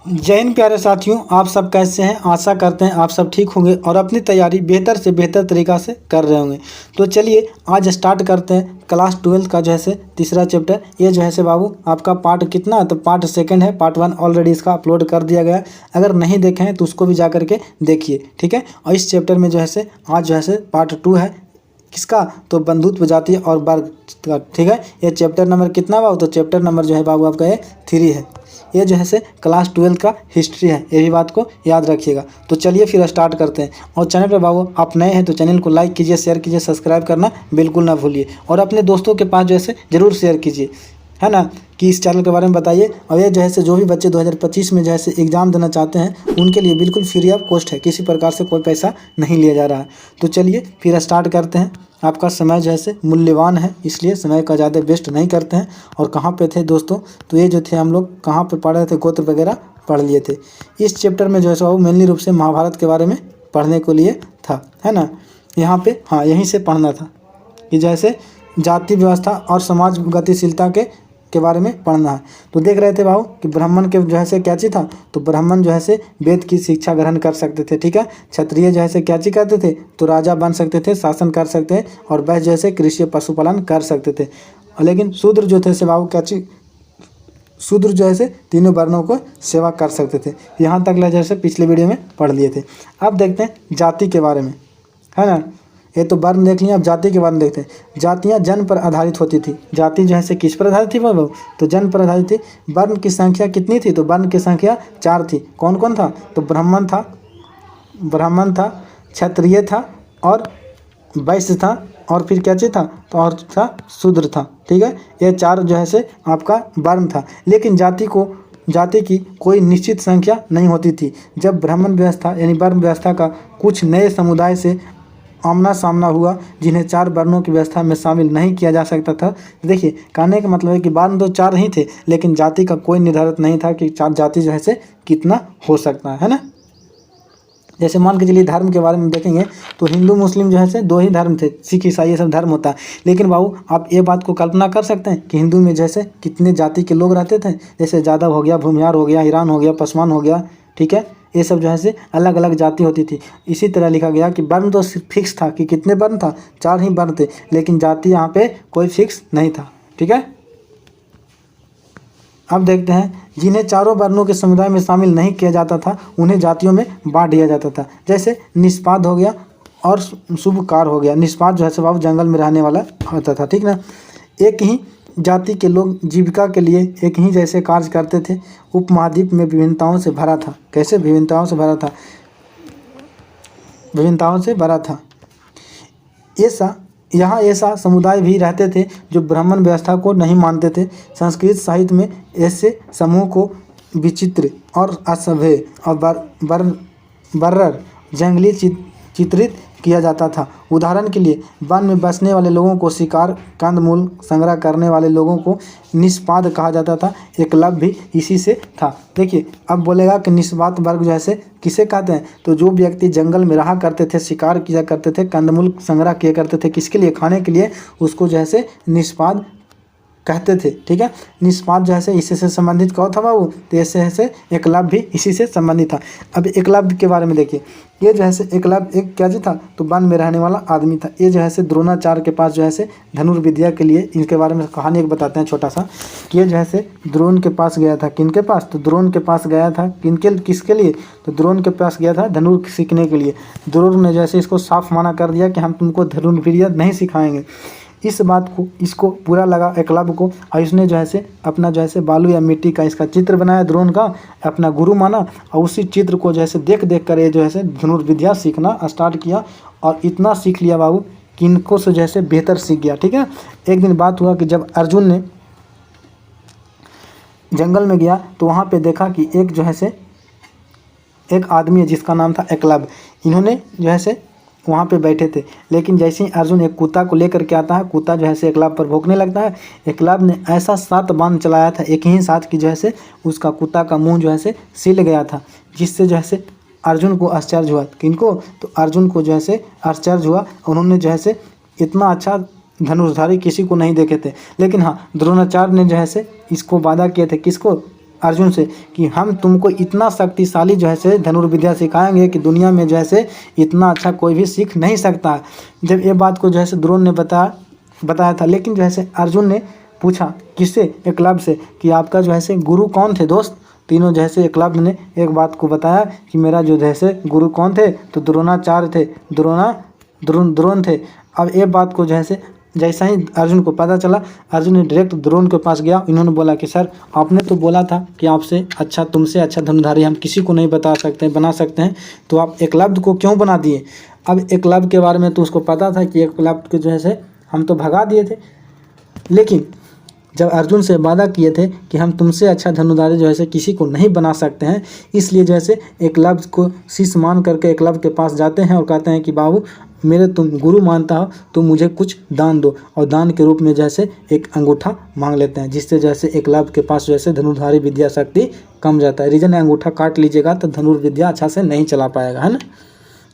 जय हिंद प्यारे साथियों, आप सब कैसे हैं। आशा करते हैं आप सब ठीक होंगे और अपनी तैयारी बेहतर से बेहतर तरीक़ा से कर रहे होंगे। तो चलिए आज स्टार्ट करते हैं क्लास 12 का जो है से तीसरा चैप्टर। ये जो है से बाबू आपका पार्ट कितना, तो पार्ट सेकंड है। पार्ट 1 ऑलरेडी इसका अपलोड कर दिया गया है। अगर नहीं देखे हैं तो उसको भी जा करके देखिए, ठीक है। और इस चैप्टर में जो है से आज जो है से पार्ट 2 है। किसका, तो बंधुत्व जातीय और वर्ग का, ठीक है। ये चैप्टर नंबर कितना बाबू, तो चैप्टर नंबर जो है बाबू आपका ये 3 है। ये जो है से क्लास 12 का हिस्ट्री है, ये भी बात को याद रखिएगा। तो चलिए फिर स्टार्ट करते हैं। और चैनल पर बाबू आप नए हैं तो चैनल को लाइक कीजिए, शेयर कीजिए, सब्सक्राइब करना बिल्कुल ना भूलिए। और अपने दोस्तों के पास जो है से ज़रूर शेयर कीजिए, है ना, कि इस चैनल के बारे में बताइए। और ये जो है से जो भी बच्चे 2025 में जो है से एग्ज़ाम देना चाहते हैं उनके लिए बिल्कुल फ्री ऑफ कॉस्ट है, किसी प्रकार से कोई पैसा नहीं लिया जा रहा है। तो चलिए फिर स्टार्ट करते हैं। आपका समय जो है से मूल्यवान है, इसलिए समय का ज़्यादा वेस्ट नहीं करते हैं। और कहाँ पे थे दोस्तों, तो ये जो थे हम लोग कहाँ पे पढ़ रहे थे, गोत्र वगैरह पढ़ लिए थे। इस चैप्टर में जो है सो वो मेनली रूप से महाभारत के बारे में पढ़ने को लिए था, है ना। यहाँ पे हाँ यहीं से पढ़ना था कि जैसे जाति व्यवस्था और समाज गतिशीलता के बारे में पढ़ना है। तो देख रहे थे बाबू कि ब्राह्मण के जो है से क्या चीज़ था, तो ब्राह्मण जो है से वेद की शिक्षा ग्रहण कर सकते थे, ठीक है। क्षत्रिय जो है से क्या चीज़ करते थे, तो राजा बन सकते थे, शासन कर सकते हैं। और वैश्य जो है से कृषि पशुपालन कर सकते थे। लेकिन शूद्र जो थे से बाबू क्या चीज़, शूद्र जो है से तीनों वर्णों को सेवा कर सकते थे। यहाँ तक ले जैसे पिछले वीडियो में पढ़ लिए थे। अब देखते हैं जाति के बारे में, है ना। ये तो वर्ण देख लिया, अब जाति के बारे में देखते हैं। जातियाँ जन्म पर आधारित होती थी। जाति जो है से किस पर आधारित थी बाबू, तो जन्म पर आधारित थी। वर्ण की संख्या कितनी थी, तो वर्ण की संख्या 4 थी। कौन कौन था, तो ब्राह्मण था, क्षत्रिय था और वैश्य था। और फिर क्या चीज़ था, तो और था शूद्र था, ठीक है। ये 4 जो है से आपका वर्ण था। लेकिन जाति की कोई निश्चित संख्या नहीं होती थी। जब ब्राह्मण व्यवस्था यानी वर्ण व्यवस्था का कुछ नए समुदाय से आमना सामना हुआ जिन्हें 4 वर्णों की व्यवस्था में शामिल नहीं किया जा सकता था। देखिए कहने का मतलब है कि वर्ण तो 4 ही थे, लेकिन जाति का कोई निर्धारित नहीं था कि 4 जाति जो है से कितना हो सकता है ना। जैसे मान के चलिए धर्म के बारे में देखेंगे तो हिंदू मुस्लिम जो है से 2 ही धर्म थे, सिख ईसाई ये सब धर्म होता है। लेकिन बाबू आप ये बात को कल्पना कर सकते हैं कि हिंदू में जैसे कितने जाति के लोग रहते थे। जैसे यादव हो गया, भूमिहार हो गया, ईरान हो गया, पासवान हो गया, ठीक है। ये सब जो है से अलग अलग जाति होती थी। इसी तरह लिखा गया कि वर्ण तो सिर्फ फिक्स था कि कितने वर्ण था, 4 ही वर्ण थे, लेकिन जाति यहाँ पे कोई फिक्स नहीं था, ठीक है। अब देखते हैं जिन्हें चारों वर्णों के समुदाय में शामिल नहीं किया जाता था उन्हें जातियों में बांट दिया जाता था। जैसे निष्पाद हो गया और शुभकार हो गया। निष्पाद जो है से बाबू जंगल में रहने वाला होता था, ठीक ना। एक ही जाति के लोग जीविका के लिए एक ही जैसे कार्य करते थे। उपमहाद्वीप में विभिन्नताओं से भरा था। कैसे विभिन्नताओं से भरा था, विभिन्नताओं से भरा था। यहाँ ऐसा समुदाय भी रहते थे जो ब्राह्मण व्यवस्था को नहीं मानते थे। संस्कृत साहित्य में ऐसे समूह को विचित्र और असभ्य और बर्बर जंगली चित्रित किया जाता था। उदाहरण के लिए वन में बसने वाले लोगों को शिकार, कंदमूल संग्रह करने वाले लोगों को निष्पाद कहा जाता था। एकलव्य भी इसी से था। देखिए अब बोलेगा कि निष्पाद वर्ग जो है से किसे कहते हैं, तो जो व्यक्ति जंगल में रहा करते थे, शिकार किया करते थे, कंदमूल संग्रह किया करते थे, किसके लिए, खाने के लिए, उसको जो है से निष्पाद कहते थे, ठीक है। निष्पाद जो है से इसी से संबंधित कौन था बाबू, तो ऐसे से एकलव्य भी इसी से संबंधित था। अब एकलव्य के बारे में देखिए। ये जो है से एकलव्य एक क्या जी था, तो वन में रहने वाला आदमी था। ये जो है से द्रोणाचार्य के पास जो है से धनुर्विद्या के लिए, इनके बारे में कहानी एक बताते हैं छोटा सा कि ये जो है से द्रोण के पास गया था। किनके पास, तो द्रोण के पास गया था। किसके लिए, तो द्रोण के पास गया था धनुर सीखने के लिए। द्रोण ने जैसे इसको साफ मना कर दिया कि हम तुमको धनुर्विद्या नहीं सिखाएंगे। इस बात को इसको बुरा लगा एकलव्य को, और इसने जो है से अपना जो है से बालू या मिट्टी का इसका चित्र बनाया, द्रोण का अपना गुरु माना। और उसी चित्र को जो है से देख कर ये जो है से धनुर्विद्या सीखना स्टार्ट किया। और इतना सीख लिया बाबू कि इनको से जो है से बेहतर सीख गया, ठीक है। एक दिन बात हुआ कि जब अर्जुन ने जंगल में गया तो वहाँ पे देखा कि एक जो है से एक आदमी है जिसका नाम था एकलव्य। इन्होंने जो है से वहाँ पे बैठे थे। लेकिन जैसे ही अर्जुन एक कुत्ता को लेकर के आता है, कुत्ता जो है से एकलव्य पर भौंकने लगता है। एकलव्य ने ऐसा 7 बाण चलाया था एक ही साथ कि जो है से उसका कुत्ता का मुंह जो है से सिल गया था, जिससे जो है से अर्जुन को आश्चर्य हुआ। किनको, तो अर्जुन को जो है से आश्चर्य हुआ। उन्होंने जो है से इतना अच्छा धनुषधारी किसी को नहीं देखे थे। लेकिन हाँ द्रोणाचार्य ने जो है से इसको वादा किए थे, किसको, अर्जुन से कि हम तुमको इतना शक्तिशाली जो है से धनुर्विद्या सिखाएंगे कि दुनिया में जो है से इतना अच्छा कोई भी सीख नहीं सकता है। जब ये बात को जो है से द्रोण ने बताया था, लेकिन जो है से अर्जुन ने पूछा किससे, एकलव्य से, कि आपका जो है से गुरु कौन थे दोस्त। तीनों जो है से एकलव्य ने एक बात को बताया कि मेरा जो है से गुरु कौन थे, तो द्रोणाचार्य थे, द्रोण थे। अब ये बात को जो है से जैसा ही अर्जुन को पता चला, अर्जुन ने डायरेक्ट द्रोण के पास गया। इन्होंने बोला कि सर आपने तो बोला था कि आपसे अच्छा, तुमसे अच्छा धनुर्धारी हम किसी को नहीं बना सकते हैं, तो आप एकलव्य को क्यों बना दिए। अब एकलव्य के बारे में तो उसको पता था कि एकलव्य के जो है से हम तो भगा दिए थे, लेकिन जब अर्जुन से वादा किए थे कि हम तुमसे अच्छा धनुर्धारी जो है से किसी को नहीं बना सकते हैं, इसलिए जो है से एकलव्य को शीश मान करके एकलव्य के पास जाते हैं और कहते हैं कि बाबू मेरे तुम गुरु मानता हो तो मुझे कुछ दान दो, और दान के रूप में जैसे एक अंगूठा मांग लेते हैं, जिससे जैसे एकलव्य के पास जैसे धनुर्धारी विद्या शक्ति कम जाता है। रीजन है अंगूठा काट लीजिएगा तो धनुर्विद्या अच्छा से नहीं चला पाएगा, है ना,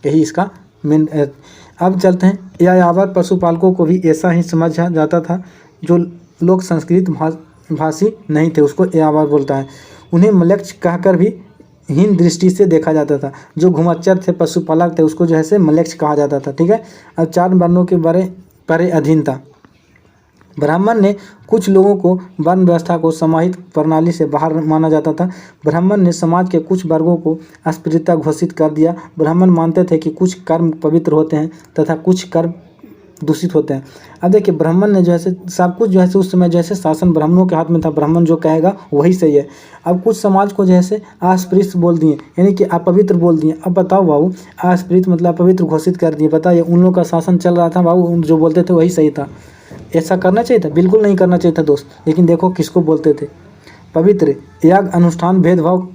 यही इसका मेन। अब चलते हैं, यायावर पशुपालकों को भी ऐसा ही समझा जाता था। जो लोग संस्कृत भाषी नहीं थे उसको यायावर बोलता है। उन्हें म्लेच्छ कहकर भी हीन दृष्टि से देखा जाता था। जो घुमच्चर थे, पशुपालक थे, उसको जो है से म्लेच्छ कहा जाता था। ठीक है। अब 4 वर्णों के परे अधीनता। ब्राह्मण ने कुछ लोगों को वर्ण व्यवस्था को समाहित प्रणाली से बाहर माना जाता था। ब्राह्मण ने समाज के कुछ वर्गों को अस्पृश्यता घोषित कर दिया। ब्राह्मण मानते थे कि कुछ कर्म पवित्र होते हैं तथा कुछ कर्म दूषित होते हैं। अब देखिए ब्राह्मण ने जो है से सब कुछ जो है से उस समय जैसे शासन ब्राह्मणों के हाथ में था, ब्राह्मण जो कहेगा वही सही है। अब कुछ समाज को जो है से अस्पृश्य बोल दिए, यानी कि अपवित्र बोल दिए। अब बताओ बाबू, अस्पृश्य मतलब अपवित्र घोषित कर दिए। बताइए उन लोगों का शासन चल रहा था बाबू, जो बोलते थे वही सही था। ऐसा करना चाहिए था? बिल्कुल नहीं करना चाहिए था दोस्त। लेकिन देखो किसको बोलते थे, पवित्र। याग अनुष्ठान भेदभाव,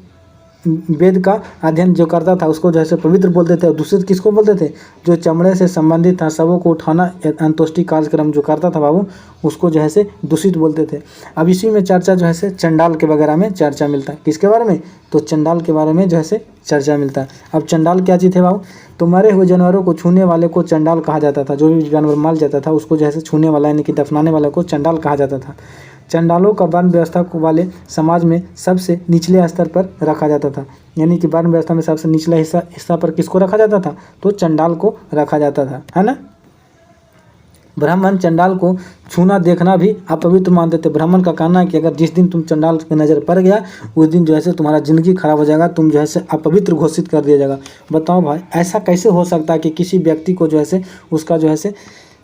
वेद का अध्ययन जो करता था उसको जो है पवित्र बोलते थे। और दूसरे किसको बोलते थे? जो चमड़े से संबंधित था, सबों को उठाना, अंत्येष्टि कार्यक्रम जो करता था बाबू, उसको जो है दूषित बोलते थे। अब इसी में चर्चा जो है चंडाल के वगैरह में चर्चा मिलता है। किसके बारे में? तो चंडाल के बारे में जो है चर्चा मिलता है। अब चंडाल क्या चीज़ है बाबू? तो मरे हुए जानवरों को छूने वाले को चंडाल कहा जाता था। जो भी जानवर मर जाता था उसको जो है छूने वाला यानी कि दफनाने वाले को चंडाल कहा जाता था। चंडालों का वर्ण व्यवस्था वाले समाज में सबसे निचले स्तर पर रखा जाता था, यानी कि वर्ण व्यवस्था में सबसे निचला हिस्सा पर किसको रखा जाता था? तो चंडाल को रखा जाता था, है ना। ब्राह्मण चंडाल को छूना देखना भी अपवित्र मानते थे। ब्राह्मण का कहना है कि अगर जिस दिन तुम चंडाल की नज़र पड़ गया उस दिन जो है तुम्हारा ज़िंदगी खराब हो जाएगा, तुम जो है अपवित्र घोषित कर दिया जाएगा। बताओ भाई, ऐसा कैसे हो सकता है कि किसी व्यक्ति को जो है उसका जो है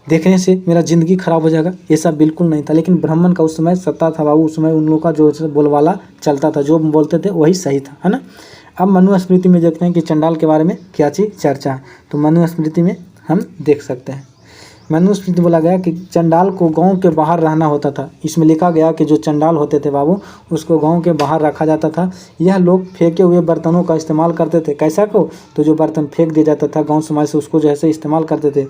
देखने से मेरा ज़िंदगी खराब हो जाएगा? ऐसा बिल्कुल नहीं था। लेकिन ब्राह्मण का उस समय सत्ता था बाबू, उस समय उन लोगों का जो बोलबाला चलता था, जो बोलते थे वही सही था, है ना। अब मनुस्मृति में देखते हैं कि चंडाल के बारे में क्या चीज़ चर्चा है। तो मनुस्मृति में हम देख सकते हैं, मनुस्मृति बोला गया कि चंडाल को गांव के बाहर रहना होता था। इसमें लिखा गया कि जो चंडाल होते थे बाबू, उसको गांव के बाहर रखा जाता था। यह लोग फेंके हुए बर्तनों का इस्तेमाल करते थे। कैसा को? तो जो बर्तन फेंक दिया जाता था गांव समाज से, उसको जो है इस्तेमाल करते थे।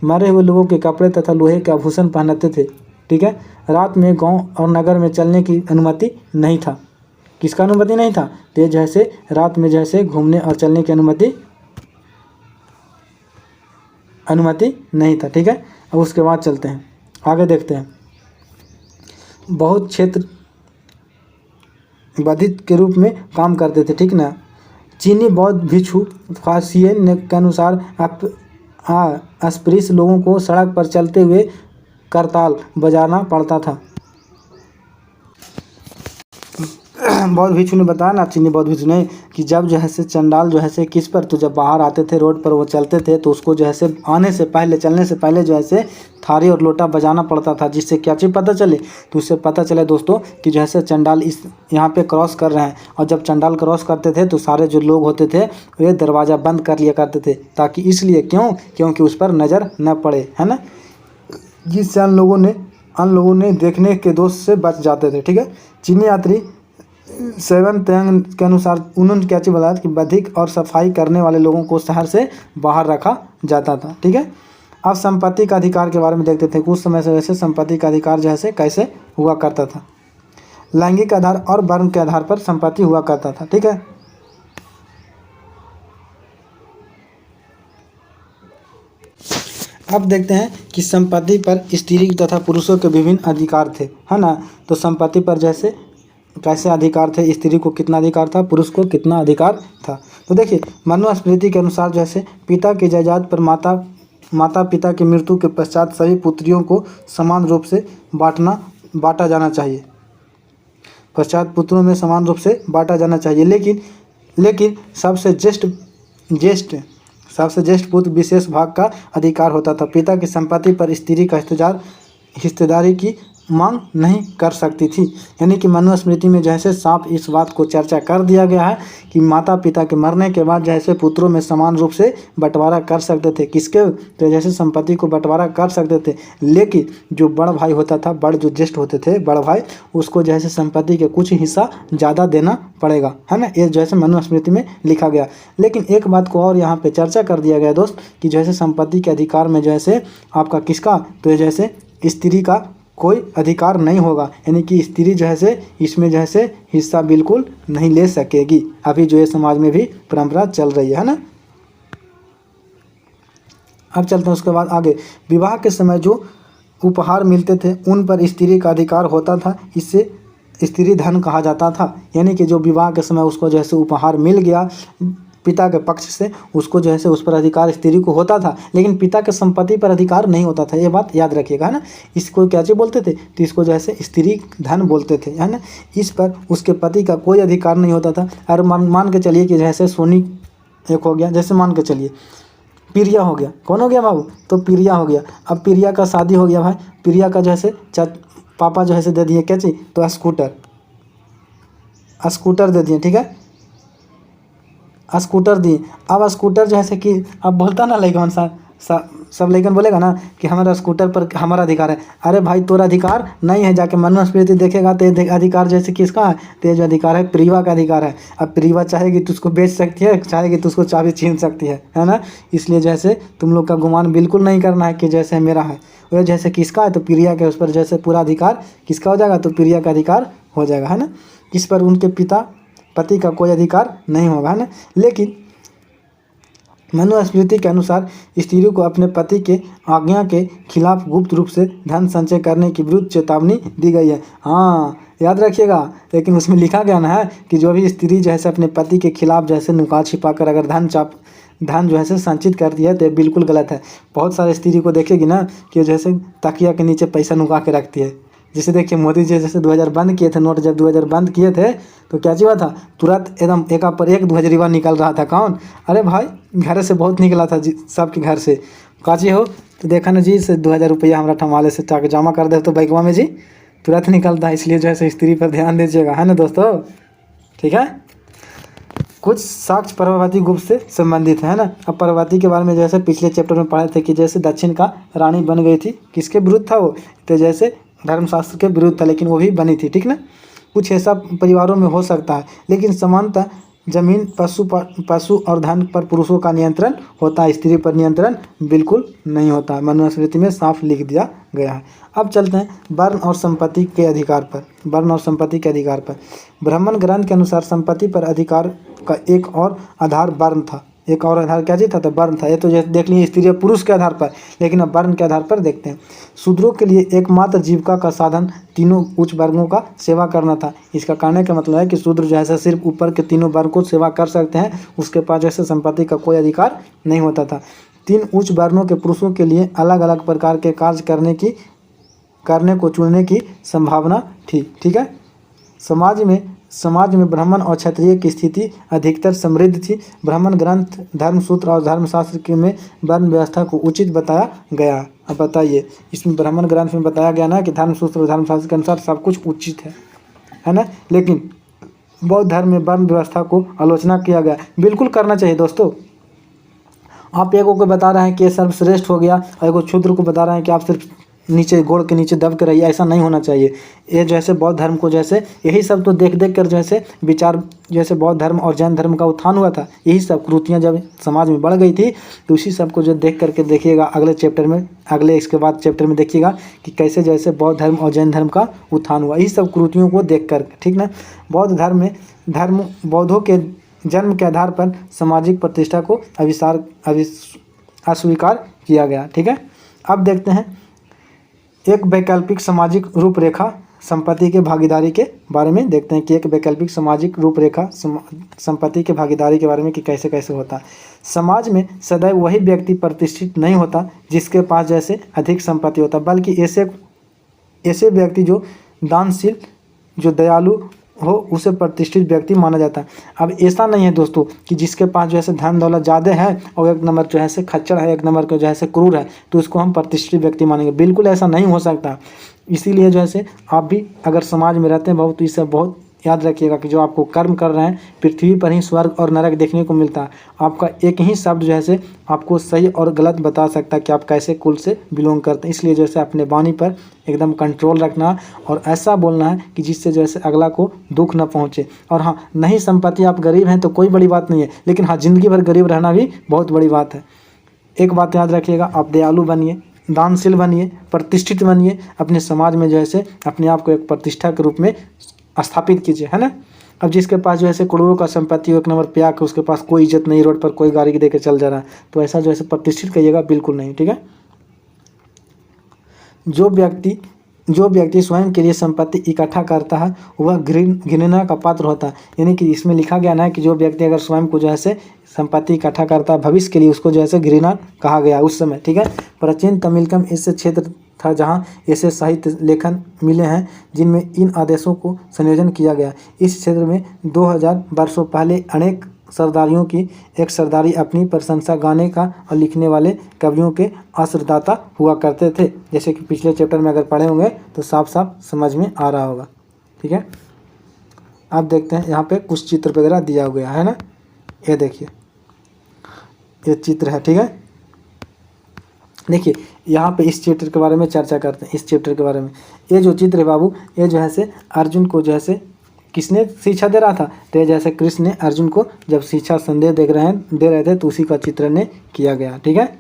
मरे हुए लोगों के कपड़े तथा लोहे के आभूषण पहनते थे। ठीक है। रात में गांव और नगर में चलने की अनुमति नहीं था। किसका अनुमति नहीं था? तो जैसे रात में जैसे घूमने और चलने की अनुमति नहीं था। ठीक है। अब उसके बाद चलते हैं आगे, देखते हैं। बहुत क्षेत्र बाधित के रूप में काम करते थे। ठीक ना। चीनी बौद्ध भिक्षु फासिये के अनुसार अस्पृश्य लोगों को सड़क पर चलते हुए करताल बजाना पड़ता था। बौद्ध भिक्षु ने बताया ना, चीनी बौद्ध भिक्षु ने, कि जब जो है चंडाल जो है किस पर, तो जब बाहर आते थे रोड पर वो चलते थे, तो उसको जो है आने से पहले, चलने से पहले जो है थारी और लोटा बजाना पड़ता था। जिससे क्या चीज़ पता चले? तो उससे पता चले दोस्तों कि जो है चंडाल इस यहाँ पे क्रॉस कर रहे हैं। और जब चंडाल क्रॉस करते थे तो सारे जो लोग होते थे वे दरवाज़ा बंद कर लिया करते थे, ताकि इसलिए क्योंकि उस पर नज़र न पड़े, है ना। जिससे अन लोगों ने देखने के दोष से बच जाते थे। ठीक है। चीनी यात्री सेवन तयंग के अनुसार उन्होंने क्या चीज़ बताया कि बधिक और सफाई करने वाले लोगों को शहर से बाहर रखा जाता था। ठीक है। अब संपत्ति का अधिकार के बारे में देखते थे। कुछ समय से वैसे संपत्ति का अधिकार जो है कैसे हुआ करता था। लैंगिक आधार और वर्ण के आधार पर संपत्ति हुआ करता था। ठीक है। अब देखते हैं कि संपत्ति पर स्त्री तथा पुरुषों के विभिन्न अधिकार थे, है ना। तो संपत्ति पर जैसे कैसे अधिकार थे, स्त्री को कितना अधिकार था, पुरुष को कितना अधिकार था। तो देखिए मनुस्मृति के अनुसार जैसे पिता की जायदाद पर माता पिता की मृत्यु के पश्चात सभी पुत्रियों को समान रूप से बांटा जाना चाहिए। पश्चात पुत्रों में समान रूप से बांटा जाना चाहिए, लेकिन सबसे ज्येष्ठ पुत्र विशेष भाग का अधिकार होता था। पिता की संपत्ति पर स्त्री का हिस्सेदारी की मांग नहीं कर सकती थी। यानी कि मनुस्मृति में जैसे साफ इस बात को चर्चा कर दिया गया है कि माता पिता के मरने के बाद जैसे पुत्रों में समान रूप से बंटवारा कर सकते थे, किसके, तो जैसे संपत्ति को बंटवारा कर सकते थे, लेकिन जो बड़ भाई होता था, जो ज्येष्ठ होते थे बड़ भाई, उसको जैसे संपत्ति के कुछ हिस्सा ज़्यादा देना पड़ेगा, है ना। ये जैसे मनुस्मृति में लिखा गया। लेकिन एक बात को और यहाँ पे चर्चा कर दिया गया दोस्त कि जैसे संपत्ति के अधिकार में जैसे आपका किसका, तो जैसे स्त्री का कोई अधिकार नहीं होगा। यानी कि स्त्री जो है इसमें जैसे हिस्सा बिल्कुल नहीं ले सकेगी। अभी जो है समाज में भी परंपरा चल रही है ना। अब चलते हैं उसके बाद आगे। विवाह के समय जो उपहार मिलते थे उन पर स्त्री का अधिकार होता था, इससे स्त्री धन कहा जाता था। यानी कि जो विवाह के समय उसको जैसे उपहार मिल गया पिता के पक्ष से, उसको जो है उस पर अधिकार स्त्री को होता था, लेकिन पिता के संपत्ति पर अधिकार नहीं होता था। ये बात याद रखिएगा, है ना। इसको क्या चीज़ बोलते थे, तो इसको जो है स्त्री धन बोलते थे, है ना। इस पर उसके पति का कोई अधिकार नहीं होता था। और मान के चलिए कि जैसे सोनी एक हो गया, जैसे मान के चलिए प्रिया हो गया। कौन हो गया बाबू, तो प्रिया हो गया। अब प्रिया का शादी हो गया भाई, प्रिया का जैसे पापा जो है दे दिए क्या चीज़, तो स्कूटर दे दिए, ठीक है, स्कूटर दिए। अब स्कूटर जो है कि अब बोलता ना लइकन सब लइकन बोलेगा ना कि हमारा स्कूटर पर हमारा अधिकार है। अरे भाई तोरा अधिकार नहीं है, जाके मनुस्मृति देखेगा तो अधिकार जैसे किसका है, तो जो अधिकार है प्रिया का अधिकार है। अब प्रिया चाहेगी तो उसको बेच सकती है, चाहेगी तो उसको चाबी छीन सकती है ना। इसलिए जैसे तुम लोग का गुमान बिल्कुल नहीं करना है कि जैसे मेरा है, वह जैसे किसका है तो प्रिया के उस पर जैसे पूरा अधिकार किसका हो जाएगा, तो प्रिया का अधिकार हो जाएगा, है ना। इस पर उनके पति का कोई अधिकार नहीं होगा, है ना। लेकिन मनुस्मृति के अनुसार स्त्री को अपने पति के आज्ञा के खिलाफ गुप्त रूप से धन संचय करने की विरुद्ध चेतावनी दी गई है। हाँ याद रखिएगा, लेकिन उसमें लिखा गया ना है कि जो भी स्त्री जैसे अपने पति के खिलाफ जैसे नुका छिपा कर अगर धन जो है संचित करती है तो ये बिल्कुल गलत है। बहुत सारे स्त्री को देखेगी ना कि जैसे तकिया के नीचे पैसा नुका के रखती है। जैसे देखिए मोदी जी जैसे 2000 बंद किए थे, नोट जब 2000 बंद किए थे तो क्या हुआ था, तुरंत एकदम एक पर एक 2000 निकल रहा था। कौन, अरे भाई घर से बहुत निकला था जी, सबके घर से। काची हो तो देखा ना जी से 2000 रुपया हमारा ठमाले से जाके जमा कर दे तो बैंकवा में जी तुरंत निकलता है। इसलिए जो है स्त्री पर ध्यान दीजिएगा, है ना दोस्तों, ठीक है। कुछ साक्ष्य पर्वती गुप्त से संबंधित है ना। अब पर्वती के बारे में जैसे पिछले चैप्टर में पढ़े थे कि जैसे दक्षिण का रानी बन गई थी, किसके विरुद्ध था वो, तो जैसे धर्मशास्त्र के विरुद्ध था, लेकिन वो भी बनी थी, ठीक ना। कुछ ऐसा परिवारों में हो सकता है, लेकिन समानतः जमीन पशु और धन पर पुरुषों का नियंत्रण होता है, स्त्री पर नियंत्रण बिल्कुल नहीं होता है। मनुस्मृति में साफ लिख दिया गया है। अब चलते हैं वर्ण और संपत्ति के अधिकार पर। ब्राह्मण ग्रंथ के अनुसार संपत्ति पर अधिकार का एक और आधार वर्ण था। एक और आधार क्या चीज था, तो वर्ण था। ये तो जैसे देख लीजिए स्त्री और पुरुष के आधार पर, लेकिन अब वर्ण के आधार पर देखते हैं। शूद्रों के लिए एकमात्र जीविका का साधन तीनों उच्च वर्गों का सेवा करना था। इसका कहने का मतलब है कि शूद्र जैसा सिर्फ ऊपर के तीनों वर्ग को सेवा कर सकते हैं, उसके पास जैसे संपत्ति का कोई अधिकार नहीं होता था। तीन उच्च वर्णों के पुरुषों के लिए अलग अलग प्रकार के कार्य करने को चुनने की संभावना थी, ठीक है। समाज में ब्राह्मण और क्षत्रिय की स्थिति अधिकतर समृद्ध थी। ब्राह्मण ग्रंथ, धर्मसूत्र और धर्मशास्त्र में वर्ण व्यवस्था को उचित बताया गया। अब बताइए, इसमें ब्राह्मण ग्रंथ में बताया गया ना कि धर्मसूत्र और धर्मशास्त्र के अनुसार सब कुछ उचित है ना। लेकिन बौद्ध धर्म में वर्ण व्यवस्था को आलोचना किया गया। बिल्कुल करना चाहिए दोस्तों। आप एगो को बता रहे हैं कि ये सर्वश्रेष्ठ हो गया, और एगो क्षुद्र को बता रहे हैं कि आप सिर्फ नीचे गोड़ के नीचे दब के रहिए, ऐसा नहीं होना चाहिए। ये जैसे बौद्ध धर्म को जैसे यही सब तो देख कर जैसे विचार जैसे बौद्ध धर्म और जैन धर्म का उत्थान हुआ था। यही सब कृतियाँ जब समाज में बढ़ गई थी तो उसी सब को जो देख करके देखिएगा अगले चैप्टर में, इसके बाद चैप्टर में देखिएगा कि कैसे जैसे बौद्ध धर्म और जैन धर्म का उत्थान हुआ, यही सब कृतियों को देख कर, ठीक ना। बौद्ध धर्म में बौद्धों के जन्म के आधार पर सामाजिक प्रतिष्ठा को अस्वीकार किया गया, ठीक है। अब देखते हैं एक वैकल्पिक सामाजिक रूपरेखा संपत्ति के भागीदारी के बारे में देखते हैं कि एक वैकल्पिक सामाजिक रूपरेखा संपत्ति के भागीदारी के बारे में कि कैसे कैसे होता है। समाज में सदैव वही व्यक्ति प्रतिष्ठित नहीं होता जिसके पास जैसे अधिक संपत्ति होता, बल्कि ऐसे व्यक्ति जो दानशील, जो दयालु हो, उसे प्रतिष्ठित व्यक्ति माना जाता है। अब ऐसा नहीं है दोस्तों कि जिसके पास जो है धन दौलत ज़्यादा है और एक नंबर जो है खच्चर है, एक नंबर का जो है क्रूर है, तो उसको हम प्रतिष्ठित व्यक्ति मानेंगे। बिल्कुल ऐसा नहीं हो सकता। इसीलिए जो है आप भी अगर समाज में रहते हैं बहुत, तो इससे बहुत याद रखिएगा कि जो आपको कर्म कर रहे हैं, पृथ्वी पर ही स्वर्ग और नरक देखने को मिलता है। आपका एक ही शब्द जो है आपको सही और गलत बता सकता है कि आप कैसे कुल से बिलोंग करते हैं। इसलिए जैसे अपने वाणी पर एकदम कंट्रोल रखना और ऐसा बोलना है कि जिससे जैसे अगला को दुख न पहुंचे। और हाँ, नहीं संपत्ति आप गरीब हैं तो कोई बड़ी बात नहीं है, लेकिन हाँ, ज़िंदगी भर गरीब रहना भी बहुत बड़ी बात है। एक बात याद रखिएगा, आप दयालु बनिए, दानशील बनिए, प्रतिष्ठित बनिए, अपने समाज में जैसे अपने आप को एक प्रतिष्ठा के रूप में स्थापित कीजिए, है ना। अब जिसके पास जो है करोड़ों का संपत्ति, एक नंबर पे आकर उसके पास कोई इज्जत नहीं, रोड पर कोई गाड़ी दे के चल जा रहा है, तो ऐसा जो है प्रतिष्ठित कहिएगा बिल्कुल नहीं, ठीक है। जो व्यक्ति स्वयं के लिए संपत्ति इकट्ठा करता है वह घृणा का पात्र होता है। यानी कि इसमें लिखा गया ना कि जो व्यक्ति अगर स्वयं को जो है संपत्ति इकट्ठा करता है भविष्य के लिए, उसको जो है घृणा कहा गया उस समय, ठीक है। प्राचीन तमिलकम ऐसे क्षेत्र था जहाँ ऐसे साहित्य लेखन मिले हैं जिनमें इन आदेशों को संयोजन किया गया। इस क्षेत्र में 2000 वर्षों पहले अनेक सरदारियों की एक सरदारी अपनी प्रशंसा गाने का और लिखने वाले कवियों के आश्रयदाता हुआ करते थे। जैसे कि पिछले चैप्टर में अगर पढ़े होंगे तो साफ साफ समझ में आ रहा होगा, ठीक है। आप देखते हैं यहाँ पे कुछ चित्र वगैरह दिया गया है ना, ये देखिए, ये चित्र है, ठीक है। देखिए यहाँ पे इस चैप्टर के बारे में चर्चा करते हैं। इस चैप्टर के बारे में ये जो चित्र है बाबू, ये जो है अर्जुन को जो है किसने शिक्षा दे रहा था, तो जैसे कृष्ण ने अर्जुन को जब शिक्षा संदेश दे रहे थे तो उसी का चित्रण ने किया गया, ठीक है।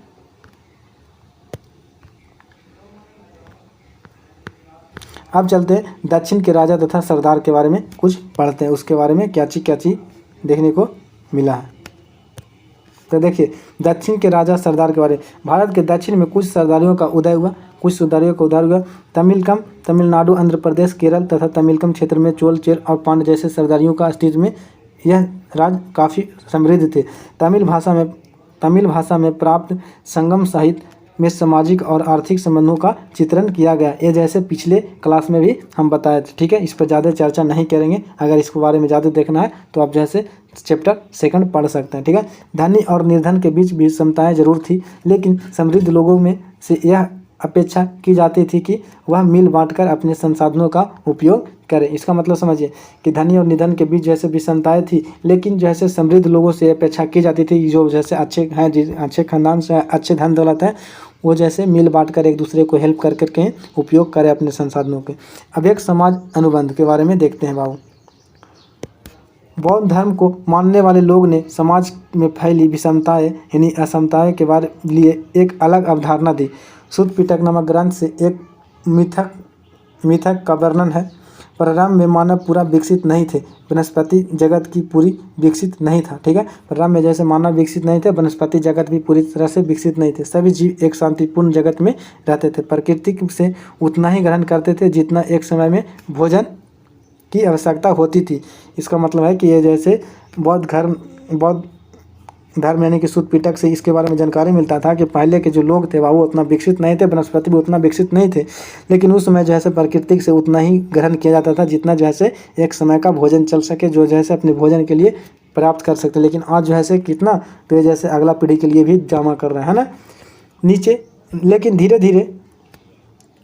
अब चलते हैं दक्षिण के राजा तथा सरदार के बारे में कुछ पढ़ते हैं, उसके बारे में क्या चीज़ देखने को मिला है। तो देखिए दक्षिण के राजा सरदार के बारे में, भारत के दक्षिण में कुछ सरदारियों का उदय हुआ, तमिलनाडु, आंध्र प्रदेश, केरल तथा तमिलकम क्षेत्र में चोल, चेर और पांड्य जैसे सरदारियों का अस्तित्व में यह राज्य काफ़ी समृद्ध थे। तमिल भाषा में प्राप्त संगम साहित्य में सामाजिक और आर्थिक संबंधों का चित्रण किया गया। ये जैसे पिछले क्लास में भी हम बताए थे, ठीक है। इस पर ज़्यादा चर्चा नहीं करेंगे। अगर इसके बारे में ज़्यादा देखना है तो आप जैसे चैप्टर 2 पढ़ सकते हैं, ठीक है। धनी और निर्धन के बीच भी समताएं जरूर थी, लेकिन समृद्ध लोगों में से यह अपेक्षा की जाती थी कि वह मिल बांटकर अपने संसाधनों का उपयोग करें। इसका मतलब समझिए कि धनी और निधन के बीच जैसे विषमताएं थी, लेकिन जैसे समृद्ध लोगों से अपेक्षा की जाती थी जो जैसे अच्छे हैं, अच्छे खानदान से अच्छे धन दौलत है, वो जैसे मिल बांट कर एक दूसरे को हेल्प कर करके उपयोग करें अपने संसाधनों के। अब एक समाज अनुबंध के बारे में देखते हैं बाबू। बौद्ध धर्म को मानने वाले लोग ने समाज में फैली विषमताएं यानी असमताएं के बारे लिए एक अलग अवधारणा दी। सुत्त पिटक नामक ग्रंथ से एक मिथक का वर्णन है। प्रारंभ में मानव पूरा विकसित नहीं थे, वनस्पति जगत की पूरी विकसित नहीं था, ठीक है। प्रारंभ में जैसे मानव विकसित नहीं थे, वनस्पति जगत भी पूरी तरह से विकसित नहीं थे। सभी जीव एक शांतिपूर्ण जगत में रहते थे, प्रकृति से उतना ही ग्रहण करते थे जितना एक समय में भोजन की आवश्यकता होती थी। इसका मतलब है कि ये जैसे बौद्ध धर्म यानी कि सुत्त पिटक से इसके बारे में जानकारी मिलता था कि पहले के जो लोग थे वो उतना विकसित नहीं थे, वनस्पति भी उतना विकसित नहीं थे, लेकिन उस समय जैसे प्रकृति से उतना ही ग्रहण किया जाता था जितना जैसे एक समय का भोजन चल सके, जो जैसे अपने भोजन के लिए प्राप्त कर सकते। लेकिन आज जो है कितना तो ये जैसे अगला पीढ़ी के लिए भी जमा कर रहा है ना नीचे। लेकिन धीरे धीरे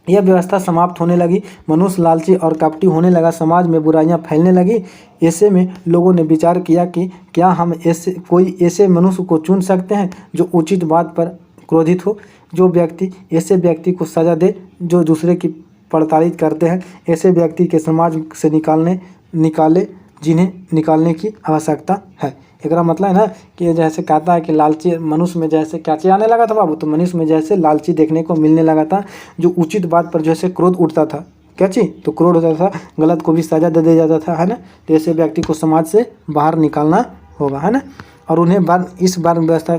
यह व्यवस्था समाप्त होने लगी, मनुष्य लालची और कपटी होने लगा, समाज में बुराइयां फैलने लगी। ऐसे में लोगों ने विचार किया कि क्या हम ऐसे मनुष्य को चुन सकते हैं जो उचित बात पर क्रोधित हो, जो व्यक्ति ऐसे व्यक्ति को सजा दे जो दूसरे की पड़ताल करते हैं, ऐसे व्यक्ति के समाज से निकाले जिन्हें निकालने की आवश्यकता है। एकरा मतलब है ना कि जैसे कहता है कि लालची मनुष्य में जैसे क्या चीज आने लगा था बाबू, तो मनुष्य में जैसे लालची देखने को मिलने लगा था, जो उचित बात पर जैसे क्रोध उठता था, क्या चीज तो क्रोध होता था, गलत को भी सजा दे दिया जाता था, है ना। तो ऐसे व्यक्ति को समाज से बाहर निकालना होगा, है ना। और उन्हें इस बार व्यवस्था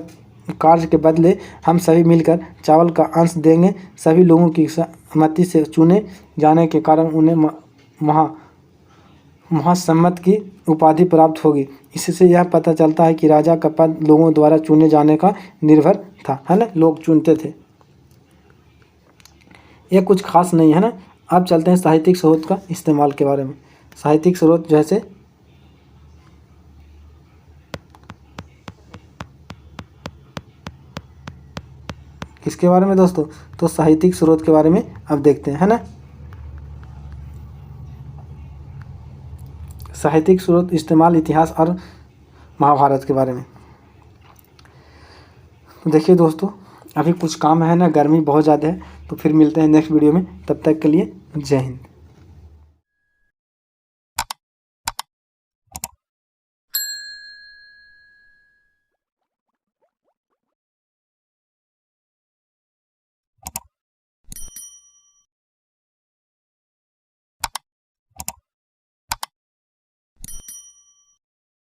कार्य के बदले हम सभी मिलकर चावल का अंश देंगे। सभी लोगों की सहमति से चुने जाने के कारण उन्हें महासम्मत की उपाधि प्राप्त होगी। इससे यह पता चलता है कि राजा का पद लोगों द्वारा चुने जाने का निर्भर था, है ना, लोग चुनते थे। ये कुछ खास नहीं है ना। अब चलते हैं साहित्यिक स्रोत का इस्तेमाल के बारे में। साहित्यिक स्रोत जैसे किसके बारे में दोस्तों, तो साहित्यिक स्रोत के बारे में अब देखते हैं, है ना। साहित्यिक स्रोत इस्तेमाल इतिहास और महाभारत के बारे में। तो देखिए दोस्तों, अभी कुछ काम है ना, गर्मी बहुत ज़्यादा है, तो फिर मिलते हैं नेक्स्ट वीडियो में। तब तक के लिए जय हिंद।